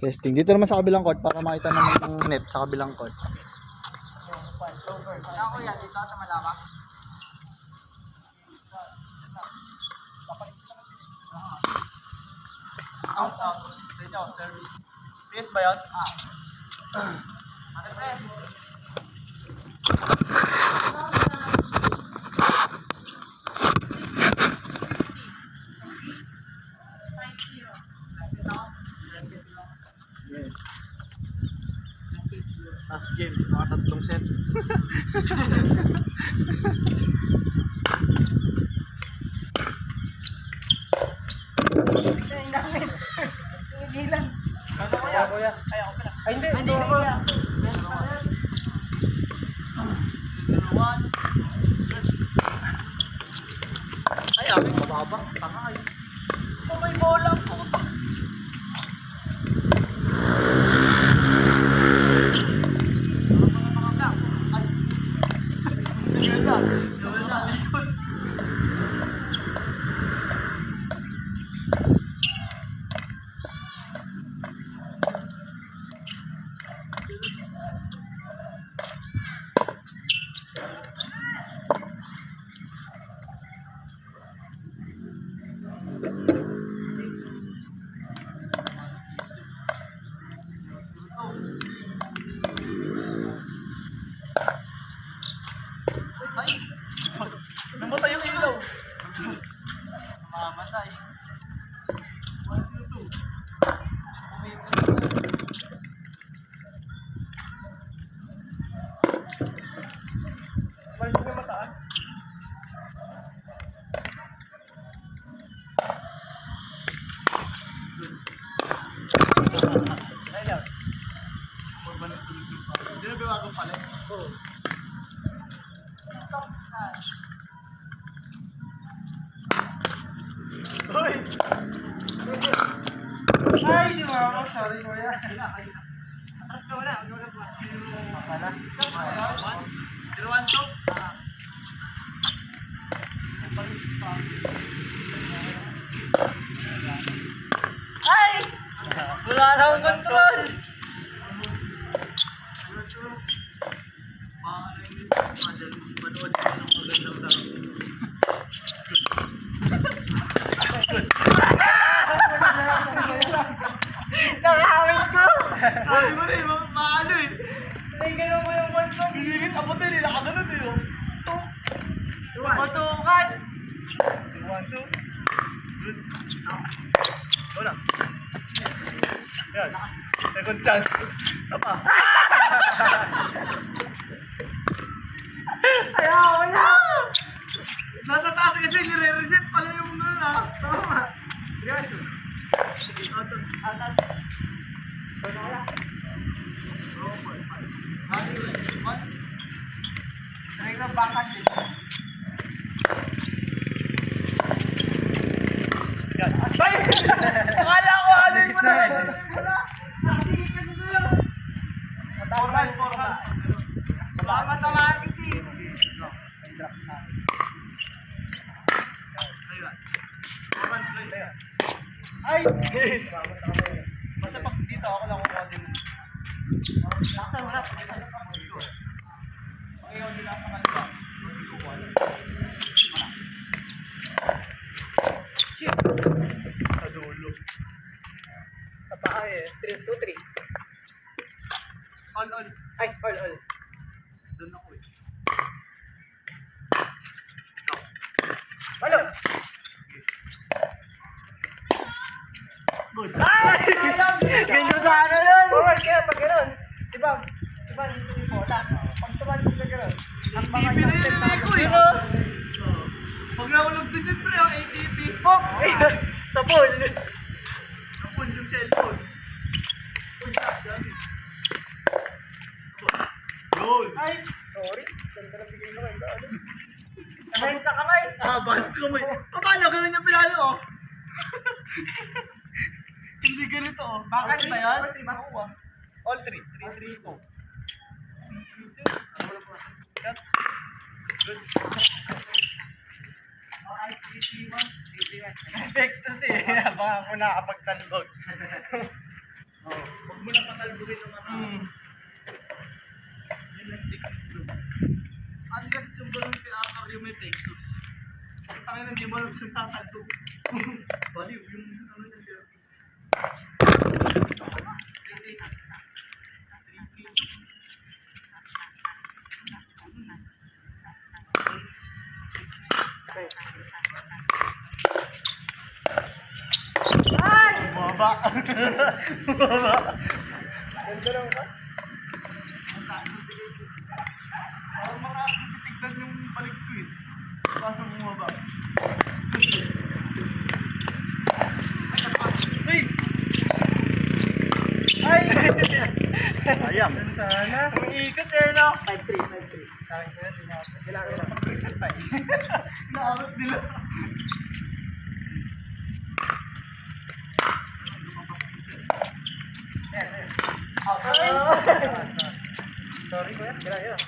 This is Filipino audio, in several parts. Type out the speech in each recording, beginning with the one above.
Testing. Dito naman sa kabilang court para makita naman ng net sa kabilang court. Ako yan, dito sa Malawak. Out. Dito, service. PS ba yun? Ano pre? Last game, mga tatlong set. Siya yung gamit. Tinigilan. Ano kuya? Kuya. Ay, ako pala. Ay, hindi. Hindi ako. Ay, aking mababa. Tanga kayo. Oh, may bola po. Ay! Namatay yung ilaw. Mamatay. 1, 2, 2. Balik mo mataas. Ay, lang. Hindi na biwagong pala. Oo. Uy! Ay, di mo ako. Sorry, kuya. Atras ka wala. Wala po. Pala. 0-1 to. Ay! Wala na akong control. Manood ka ng magandang laro. Nakawin ko! Sabi mo rin, maano eh. Nagano mo yung control. Pinilit ako din, nakaganon eh. Patukan! 1, 2. Good. Wala. Yan. Second chance. Tapa. Ayaw na! Nasa taas kasi nire-reset pala yung gano'n ah. Tama. Yan. Atat. Ano kaya? Try na bakat eh. Yan. Ay! Akala ko alin mo na. Nakatingin ka sa sa'yo. Formal. Mamatamaan kasi. Ay! Basta pag dito ako lang kukuha din. Laksan mo na. Pag ikaw din nasa kanila. Kukuha lang. Shit! Sa dulo. Sa paa eh. 3, 2, 3. All. Ay, all. Doon ako eh. Walo! Good. Ay! Ganyan sa ano nun! Forward kaya pag gano'n. Diba dito yung bola. Pag tumalbog ka gano'n. Ang mga ATP isang na step yun sa eh, akin. kuy. Sino? Pag nahulog din din pre ang ATP. Pok! Sa pool. Napun yung cellphone. Uy, dami. Goal! Ay! Sorry. Ganda na bigay ko ano? Kamay sa kamay! Balik ko mo eh. Paano gawin yung pinalo oh? Hindi ganito oh. Bakit ba yun? All 3. 3-3-2. Yan. Good. Okay, 3-3-1. Effect to siya. Baka ako nakapagtandog. Oh. mo na patalbuhin ng mata. Yun ang technique doon. Unless yung ganun pinakakar yung may take tools. Ang tangin hindi mo alam yung tatalbog. Baliw, yung ano na siya. Ay! Baba. Baba. Ganda lang ba? Parang makakasitignan yung balik ko eh. Kaso bumaba. Hey! Ay! Ayam. Sana. Umiikot eh, no? 5-3, 5-3. Sabi ko yan, kailangan na. Naabot nila. Sorry ko yan, kailangan yun.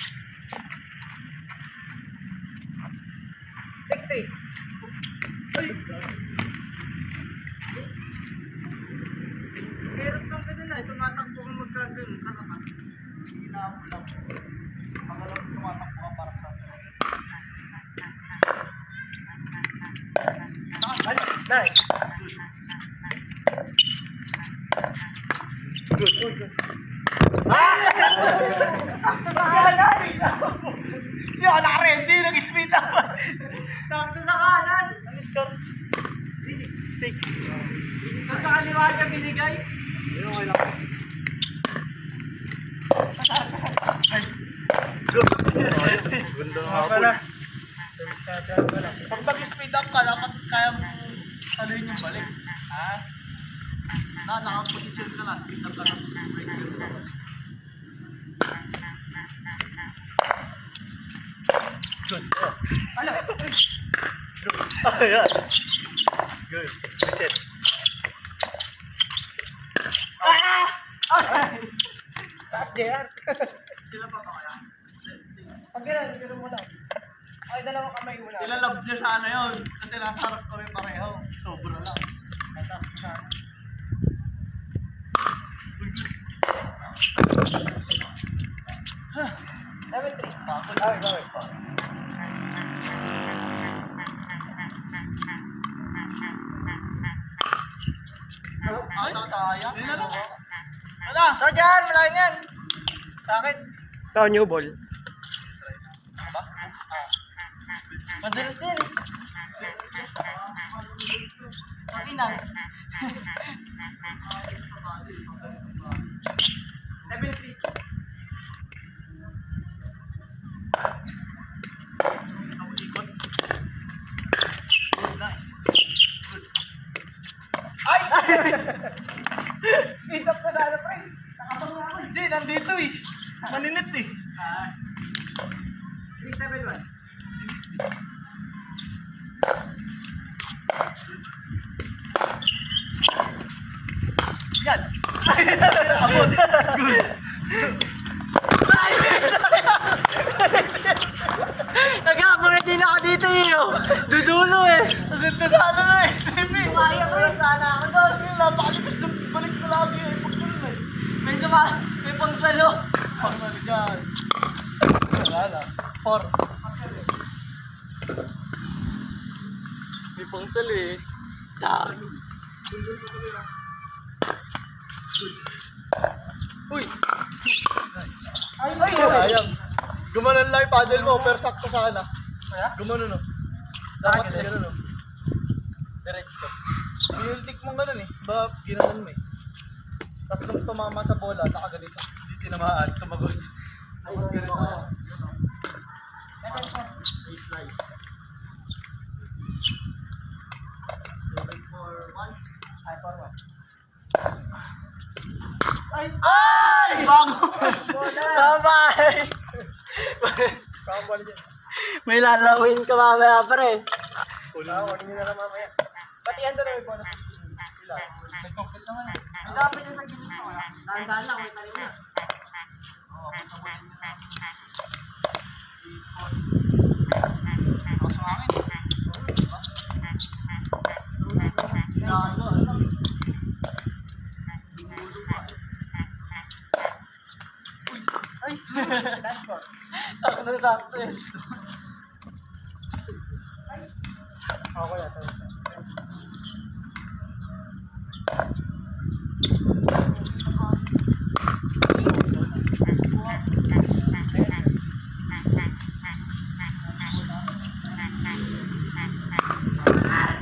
6-3. Ay! Meron kang ganun na, tumatakbo kang magkagano'n. Kalaman. Hinahabol lang. Ang alam ko tumatakbo ka parang sasarap. Nice. Good. Good. Sakto sa kanan! Hindi ako naka-ready. Nag-speed up. Sakto sa kanan! Ano score? 6. Saan sa kaliwa niya binigay? Yun okay lang. Good. Ganda nga pala. Pag mag-speed up ka, dapat kaya mo taluin yung balik. Ha? Naka-position ka lang. Speed up ka lang. Break ka sa balik. Good. Ala! Good. Ayan. Good. Reset. Ah! Taas JR. Sila pa ba kaya? Pag gano'n, siro mo lang. Ay, dalawang kamay mo lang. Ilalab niya sana yun. Kasi nasa harap kami pareho. Sobra lang. Taas na. 7-3. Bakit? Ay, bakit? Sayang. Yun na lang. Ala! So, dyan, malayan yan. Bakit? Ito, new ball. Madalas din eh. Pag-inang. 7-3. Ikot. Good, nice. Good. Ay! Speed up na sana pa eh. Nakapag ako eh. Hindi, nandito eh. Maninit eh. 3-7-1. Yan. Abot. Good. Nagkakaroon din ako dito eh. Dudulo eh. Ang ganda sana na eh. Timmy. Kaya ko lang sana ako doon. Napakalipas na balik ko lagi eh. Pag ganun eh. May pangsalo. Pangsali dyan. Wala na. 4. May pangsalo eh. Dami. Uy! Ay, Ay, sayang. Gumanon lang yung paddle mo, pero sakto sa akin ah. Kaya? Gumanon oh. Dapat Ganun. ganun oh. Diretso. Pinultik mong ganun eh. Ba, ginanon mo eh. Tapos nung tumama sa bola, nakaganito. Hindi tinamaan, tumagos. Dapat ganito ah. Slice, slice. 4-1. Ay, forward. Ay! Ay! Bago! Bye-bye! May lalawin ka mamaya pre. Kunin nyo na lang mamaya. Pati yan doon may bonus. May complete naman eh. May dapat yung sa gilid mo. Dahan-dahan lang, may talim na. Oo, kita mo lang. Ako sa akin. Diba? Gago, ano? Dumulo pa. Ay! Ako na sakto yun. Ako na to.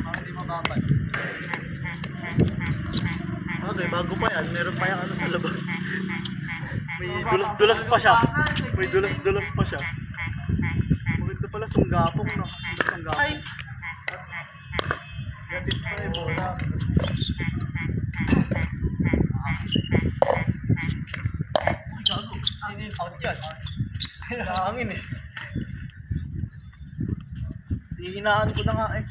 Para di mababad. Okay, bago pa yan. Meron pa yung ano sa labas. May dulas-dulas pa siya. May dulas-dulas pa siya. Maganda pala sunggapong, no? Sunggapong. Ay! Gatid pa yung bola. Uy, gago. Out yan. Nakangin eh. Hihinaan ko na nga eh.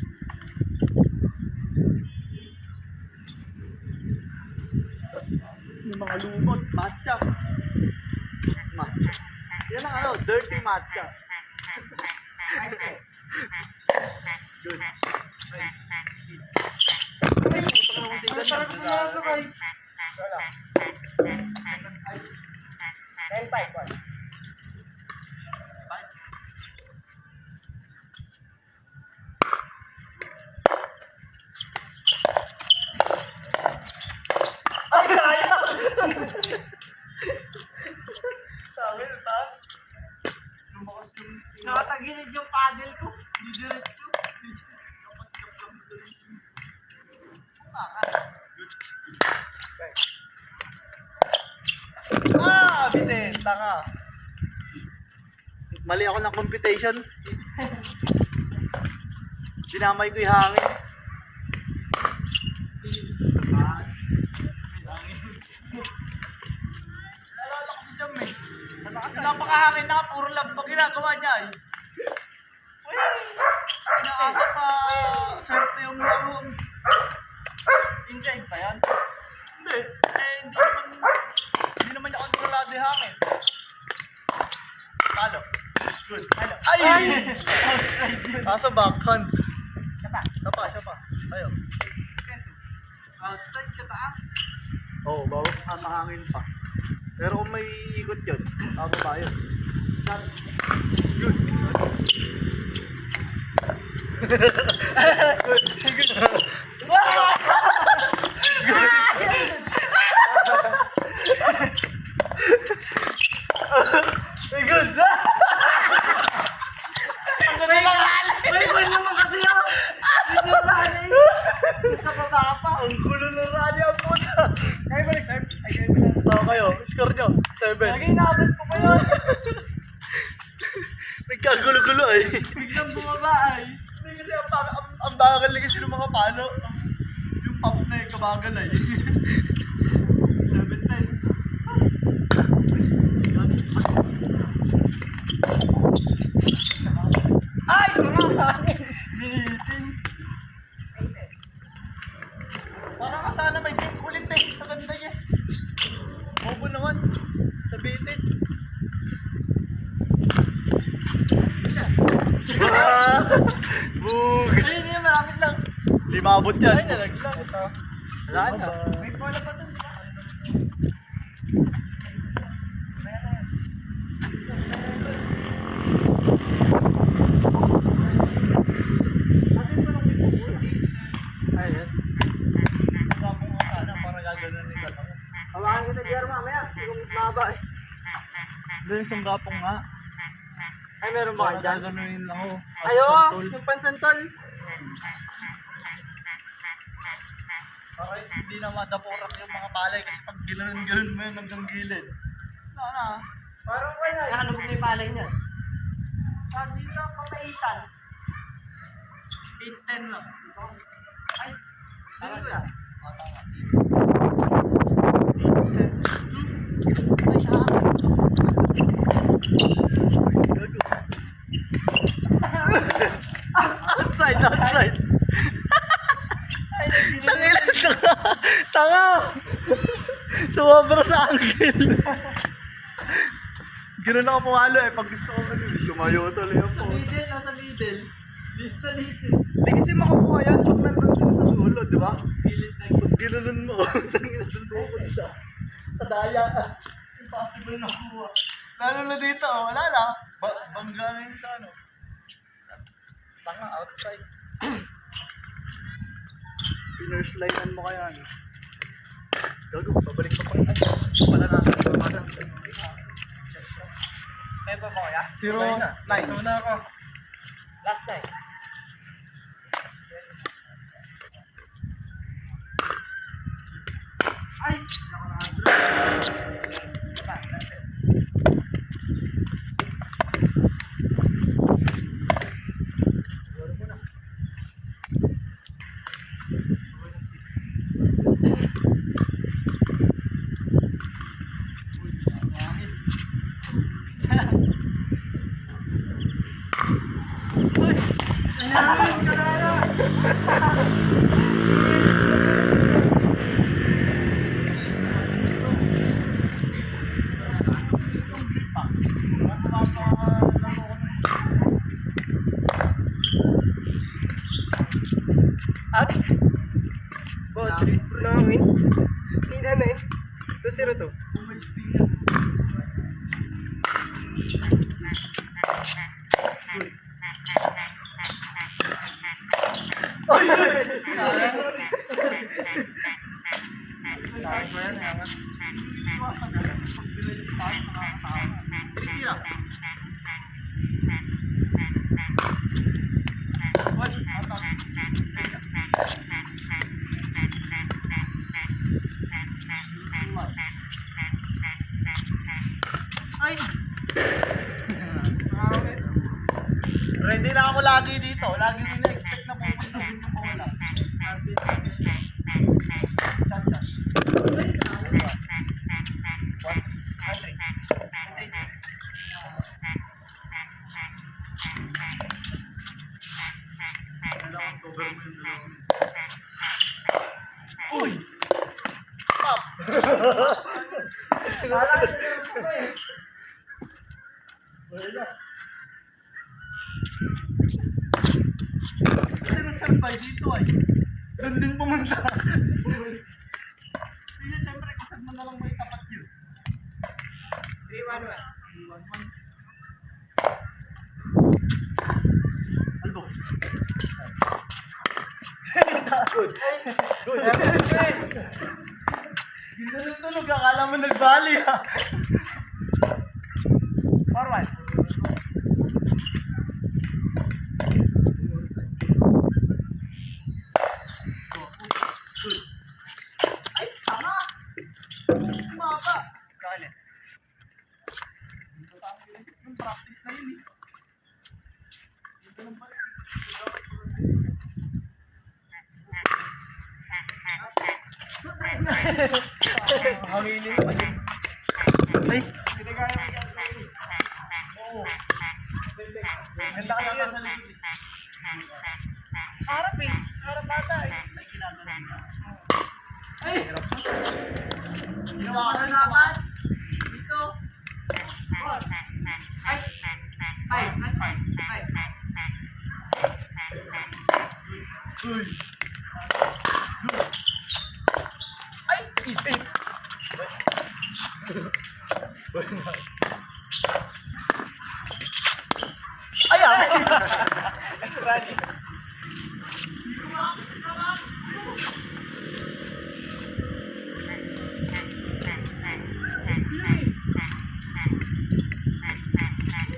May mga lumot, matcha. Matcha. Yan ang ano, dirty matcha. Good. Nice. Ay, putang naman tingnan Ang sarap yan. ko na sakay. Wala. 10-5 po. Ay, sayang! Sabi, taas. Lumakas yung... Nakatagilid yung paddle ko. Di diretso. Ah, bitin, tanga. Mali ako ng computation. Dinamay ko yung hangin. Nalala ko si Jam eh. Napakahangin na, puro lang pa ginagawa niya eh. Inaasa sa swerte yung laro. Inside pa yan. Hindi, hindi naman niya kontrolado yung hangin. Talo. Good. Talo. Ay! Outside yun. Asa backhand. Siya pa. Siya pa. Ayaw. Outside ka taas. Oo, bago mahangin pa. Pero kung may ikot yun, bababa yun. Good. Ay, good! Ang galing lang! May ball naman kasi yun. Hindi yung rally. Sa baba pa. Ang gulo ng rally ang puta! Kayo balik, sir. Ay, kayo balik. Tama kayo, score nyo, 7. Lagi inaabot ko pa yun. Nagkagulo-gulo eh. Biglang bumaba ay. Hindi kasi ang bagal lang kasi ng mga palo. Yung pop na yung kabagal ay. 7-10. Ay! Binitin. Parang ka sana may game kulit eh. Maganda niya. Bobo naman. Sabitin. Bug! Ay, hindi na malapit lang. Di maabot yan. Ay, nalaglag ito. Wala na. May bola pa dun. Ayun. Sabi mo sana para gaganon nila. Hawakan kita diyan mamaya. Kung maba eh. Doon yung sanggapong nga. Ay, meron ba kayo dyan? Gaganunin lang ako. Ayo, yung pansantol. Para hindi na madapurak yung mga palay kasi pag ginanon mo yun hanggang gilid. Na. Parang wala. Ano mo yung palay niya? Sabi lang, papaitan. 8-10 lang. Ay, ano ko yan? Tama. 8-10. Ay, sa akin. Outside. Ay, Tangilan, tanga! Sumobra sa angle. Ganun ako pumalo eh. Pag gusto ko lumayo tuloy Sa ako. middle, nasa middle. Lista. Hindi kasi makukuha yan pag nandun sila sa dulo, di ba? Pilit lang. Pag ginanon mo, tangilan doon pupunta. Daya. Impossible na kuha. Lalo na dito, wala na. Bangga na yun sa ano. Tanga, outside. Inner slide mo kaya ano. Gago, pabalik pa pa. Wala natin ito. Kaya ba mo kaya? 0-9. Ito na ako. Last time. Ay! At? Boss, nakawin? Hindi na eh. 2-0 to. Ay! Ready na ako lagi dito. Lagi ko na-expect na pupunta dito ko wala. Uy! Pop! Wala. Kasi nasambay dito ay. Doon din pumunta. Hindi, siyempre, kasag mo na lang may tapat yun. 3-1-1. Albo. Good. Good. Ginulog-tulog, akala mo nagbali ha. Forward. Good. Ay, tama! Maka! Kalit. Dito sa akin isip ng practice na yun eh. Dito lang pala. Hangilin pa yun. Ay! Oo. Ganda ka lang sa likod. Harap eh. Harap bata eh. May ginagawa niya. Ay! Hirap na. Ginawa ka na naman. Dito. Four. Ay! Five. At five. Five. Uy! Ay! Easy! Ay! Extra di.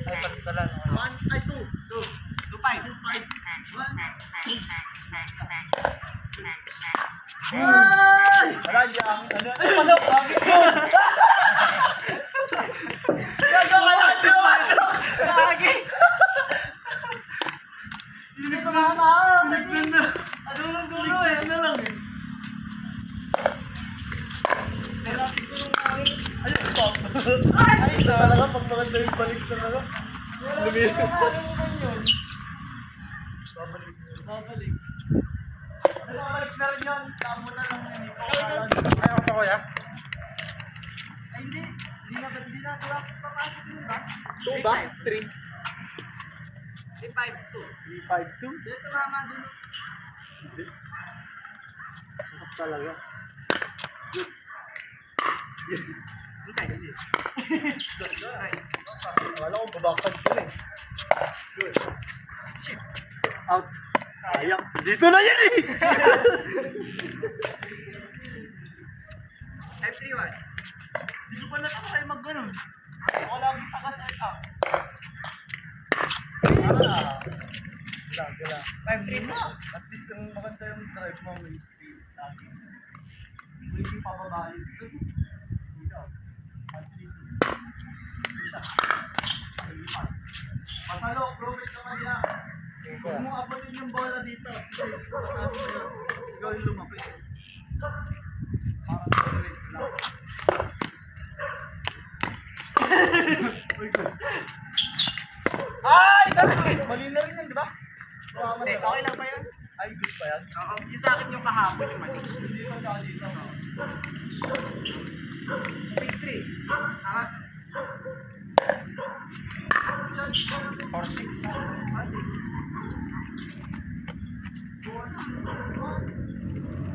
Ay, pagsalan. 1, ay 2. 2-5. 1. Wala dyan. Ano? Ay, pasok! Good! Gago ka lang! Sumasok! Lagi! Hindi pa nga na! Dulo eh. Ano lang eh? Ay, stop! Ay, talaga pag maganda yung balik sa ano? Lumilip. Babalik. Babalik. Babalik na rin yun. Tamo na lang yun. Ayaw ko pa kuya. Ay, hindi. Hindi na papasok yun ba? 2 ba? 3. 3-5-2. 3-5-2. Dito mama dulo. Hindi. Masok talaga. Good. Wala ko babakad ko eh. Good. Out. Sayang. Dito na yan eh! 5-3-1. Dito pa na ako kayo mag-ganon. Wala akong takas ay up. Gala. 5-3 na. At least yung maganda yung drive mo, may speed lagi. Hindi pababahin. Ikaw. At least. Isa. Masalo, prove it naman yan. Huwag mo abutin yung bola dito. Taas na yun. Ikaw yung lumapit. Parang solid lang. Ay! Mali na rin yan, di ba? Hindi, okay lang ba yun? Ay, good pa yan. Oo, yung sa akin yung kahapon yung mali. Hindi pa sa dito. 6-3. Tama? 4-6.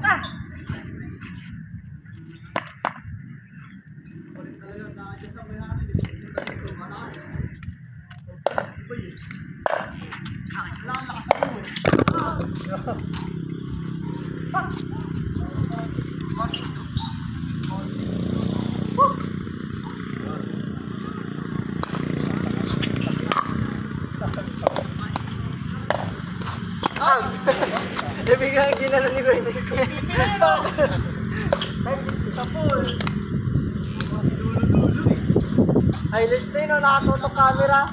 Ah! Palit talaga nakakita sa may namin. Dito, mataas. Iba yun. Wala kang lakas ako eh. Biglang ginala ni Roy. Tapos. Highlights na yun, no? Nakatutok camera.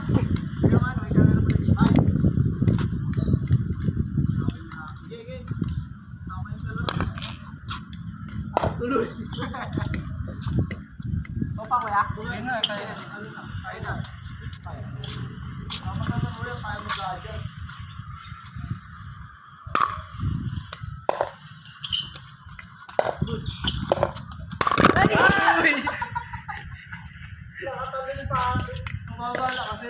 Tuloy. O pa, kuya? Tuloy na, kaya ano na, kaya na. Tama na mo yan, kaya mag-adjust. Ay! Nakataling pa ako. Mababa na kasi.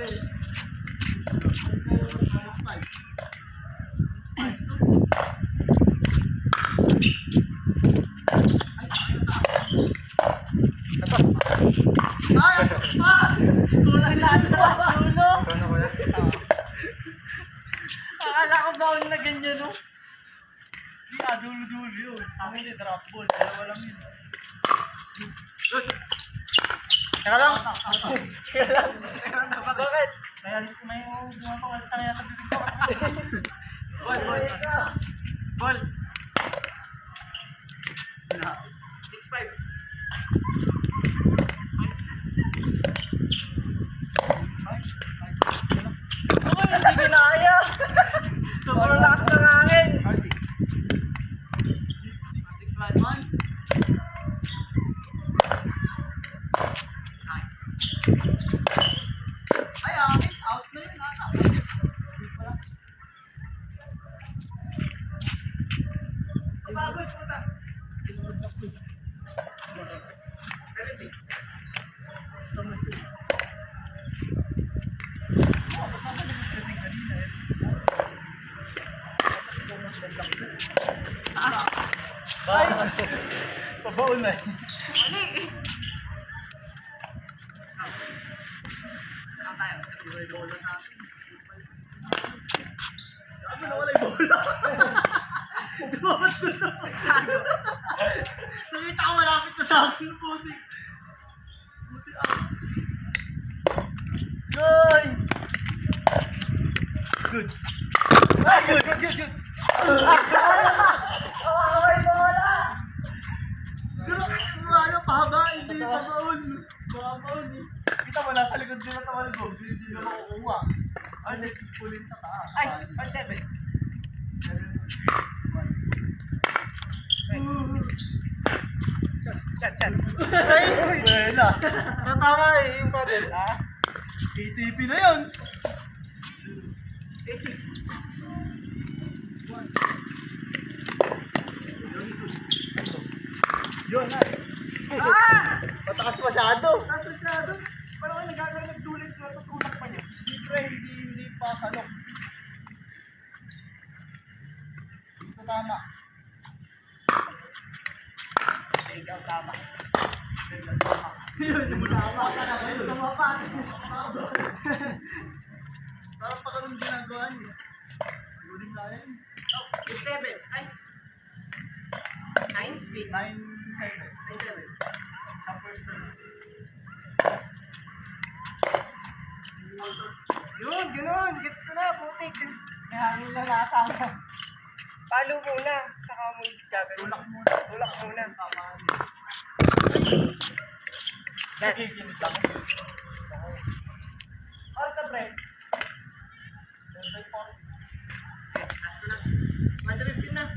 Ay! Kulang lahat sa dulo. Akala ko ba na ganyan, no? Hindi nga, dulo-dulo yun. Kami ni drop ball. Dalawa lang yun. Teka lang. Teka lang. Bakit? Kaya may gumapakalit kaya sa bibig ko. Ball, ball. Ball. 6-5. Ako hindi kinaya. Sobrang lakas ng hangin. 6-1. Ay, akin. Out na yun. Ata. Pagod po ta. Pabaon na eh. Sabi na wala yung bola. Nakita ko malapit na sa akin. Buti. Buti ako. Goy! Good. Ay, good. Away bola! Pero ano, pahaba. Hindi pabaon. Babaw ni. Kita mo, nasa likod din na tawal ko. Hindi na makukuha. Ay, 6 pulin sa taas. Ay, or 7. Chat. Ay, buenas. Natama eh, yung paddle. Ah? ATP na yun. 8-6. Yun, nice. Ah! Matakas masyado. Masyado. Parang kayo nagagawin ng tulit ko, tutulak pa niya. Hindi pre, hindi pa salok. Ito tama. Ikaw tama. Yun, tama ka na ngayon. Tama pa. Parang pa ganun ginagawa niya. Luling na yan. 7. Ay. 9. 9-7. 9-7. Sa first round. Yun, ganun. Gets ko na, putik. Kaya hangin lang nakasama. Palo muna. Saka mo gagawin. Tulak muna. Tulak muna. Tama. Yes. Kikinig lang. All ka, pre. By 4. Last ko na. 1-15 na.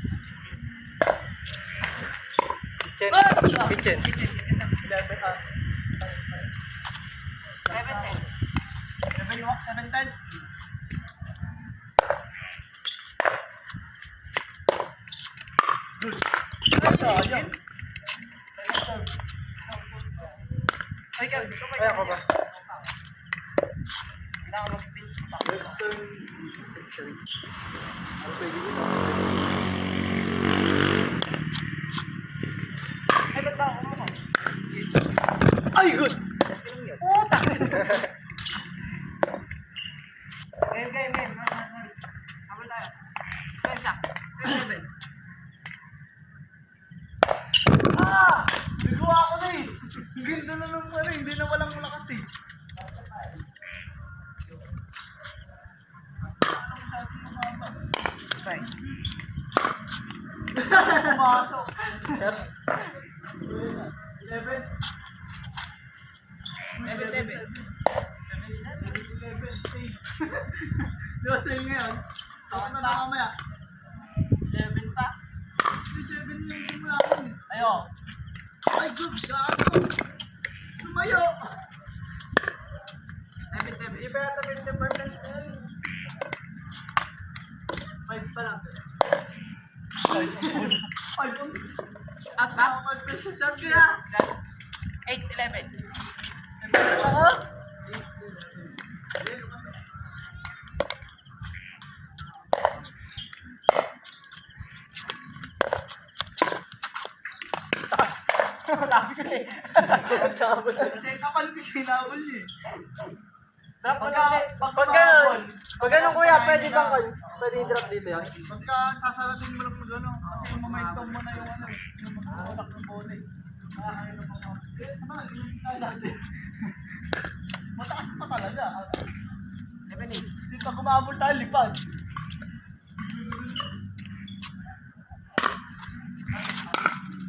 Kitchen. Kitchen. Kitchen na. 11 ah. 7-10. 7-10. Good. Sayang. Ay, ka. Ay, ako ba? Hindi ako mag-spin. Western. Ano pwede yun? Ay, ba't ba ako mo? Ay, good! Puta! Game. Habol tayo. Pensa. 7. Ah! Nagawa ko na eh! Ganda na nung ano, hindi na walang lakas eh. Bye. Pumasok. 11. 7-7. 11. Di ba sa'yo ngayon? Saka na mamaya. 11 pa. 7 yung simula ko eh. Ayo. Ay, good! Gago! Lumayo! 7-7. Iba yata 50% na yun. 5 pa lang. 5 on. At ba? 5% shot kaya. 8-11. Ako? Labi ko eh. Kasi kapal ko siya hinabol niya eh. Pag ganun kuya, pwede bang pwede i-drop dito yan? Pagka sasarating mo lang ng gano'n, kasi yung momentum mo na yung ano eh, yung magkakulak ng bola eh. Nakakain ng mga, yung tayo dati. Mataas pa talaga. 7-8. Kasi pag kumabol tayo, lipad.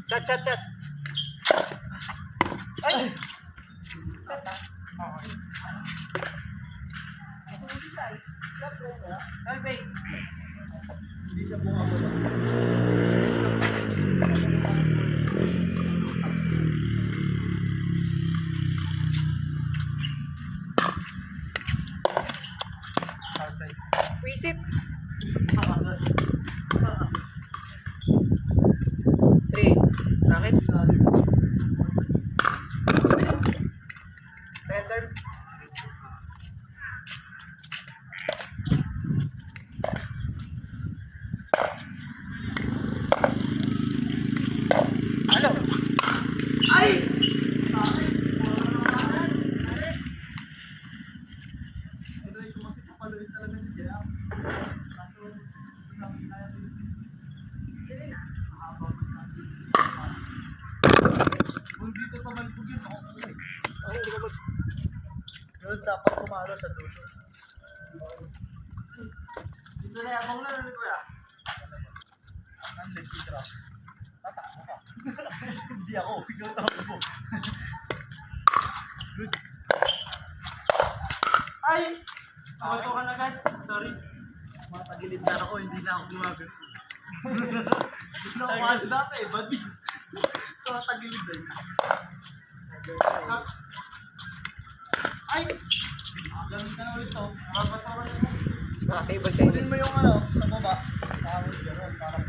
Chat. Ay! Ay, wait. Hindi siya bumabol. Outside. Wisip. 3. Bakit? Enter. Ano? Ay! Aray ko kasi kapaluin talaga si Jam. Kaso, sabi na yan. Mahaba pa siya. Kung dito tumalbog yun, ako po eh. Ay, hindi ko mag... Yun, dapat pumalo sa dulo. Dito na yabang na rin kuya. Unless you drop. Tatakbo ka. Hindi ako, ikaw takbo. Good. Ay! Ako ka na agad. Sorry. Matagilid na ako, hindi na ako gumagano. Hindi na ako mahal dati eh, badi. Matagilid na yun. Ay! Ganun ka na ulit oh. Mapatawan mo. Nakakibag kayo. Kunin mo yung ano, sa baba. Tawag gano'n, parang...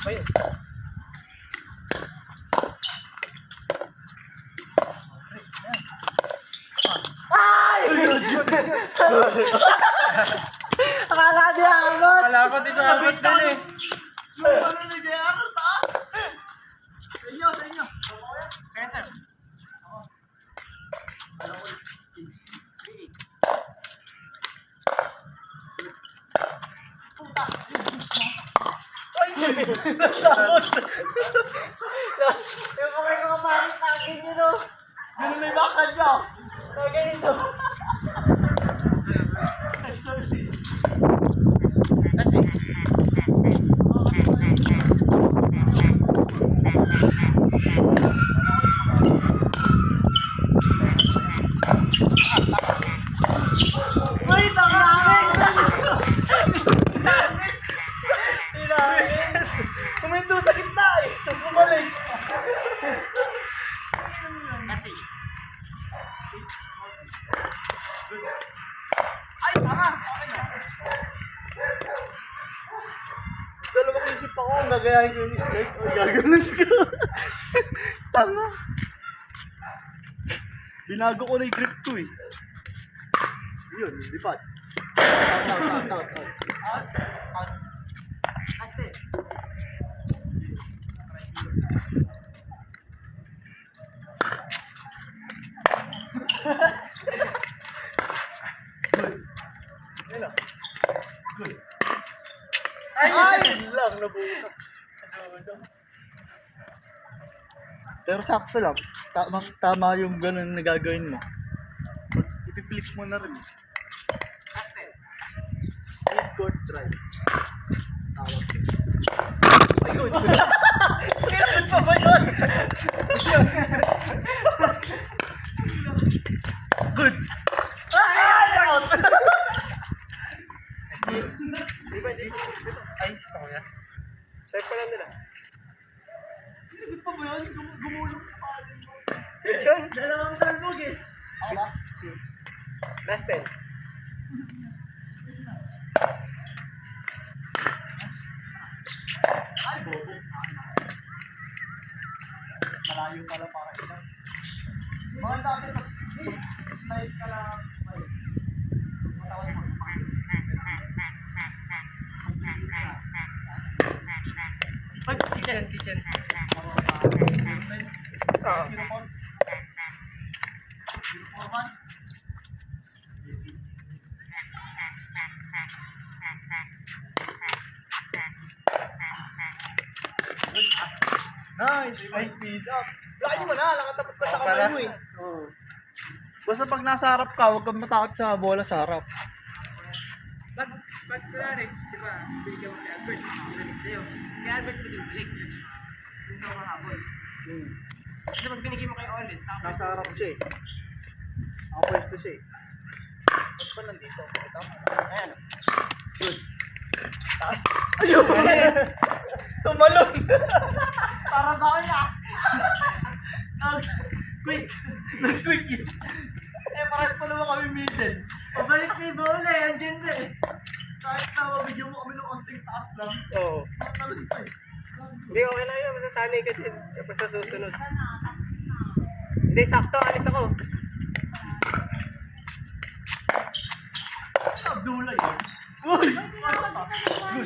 Ayun. Akala di abot. Wala ko, di ko abot din eh. Tapos, Yung kamay ko kapalit na akin yun, no? ganun may bakad niya. So, ganito. Exorcist. Wait, ang langit! Kuminto sa gitna eh. Bumalik. Ay, tama! Dalawang isip ako kung gagayahin ko yung slice o gaganon ko. Tama. Binago ko na yung grip ko eh. Yun, lipat. Out. Aste. Ayun lang. Good. Ay! Lang, nabutas. Pero sakto lang. Tama yung ganun na gagawin mo. Ipiplex mo na rin. Aste. Mid-court drive. Tawag. Ay, good. Good pa ba yun? Good. Ay! Out! Ay, sito ko yan. Check pa lang nila. Good pa ba yun? Gumulong sa palin mo. Good yun. Dalawang talbog eh. Ako ba? Last 10. Ay, bobo. Malayo pala para ito. Mga dati pag slice ka lang. Ay. Matawan mo. Ay, kitchen. Oo. Sino po? Sino po man? Nice! Nice piece up. Laki mo na, nakatapat ka sa kamay mo eh. Oo. Basta pag nasa harap ka, huwag kang matakot sa bola sa harap. Pag kunwari, di ba, binigyan mo si Albert, binigyan sa'yo. Kaya Albert binibalik. Yung sa mahabol. Kasi pag binigyan mo kay Olin, sa Nasa harap siya eh. Nakapwesto siya eh. Ba't pa nandito? Ito? Ayan. Good. Taas. Ayun! Tumalon! para ba ko na? Quick! Nag-quick yun. Eh, parang pa naman kami middle. Pabalik na yung bola eh, andyan na eh. Kahit na mabigyan mo kami ng konting taas lang. Oo. Matalon pa eh. Hindi, okay lang yun. Masasanay ka din. Tapos sa susunod. Hindi, sakto. Alis ako. Abdullah yun. Uy!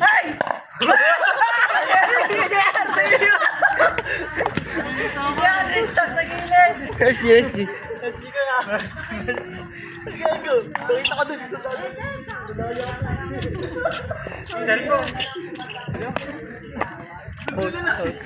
Hey! Yan, stop sa gilid! Yes. Kasi ka nga. Gago. Nakita ka dun sa dali. Cellphone. Host.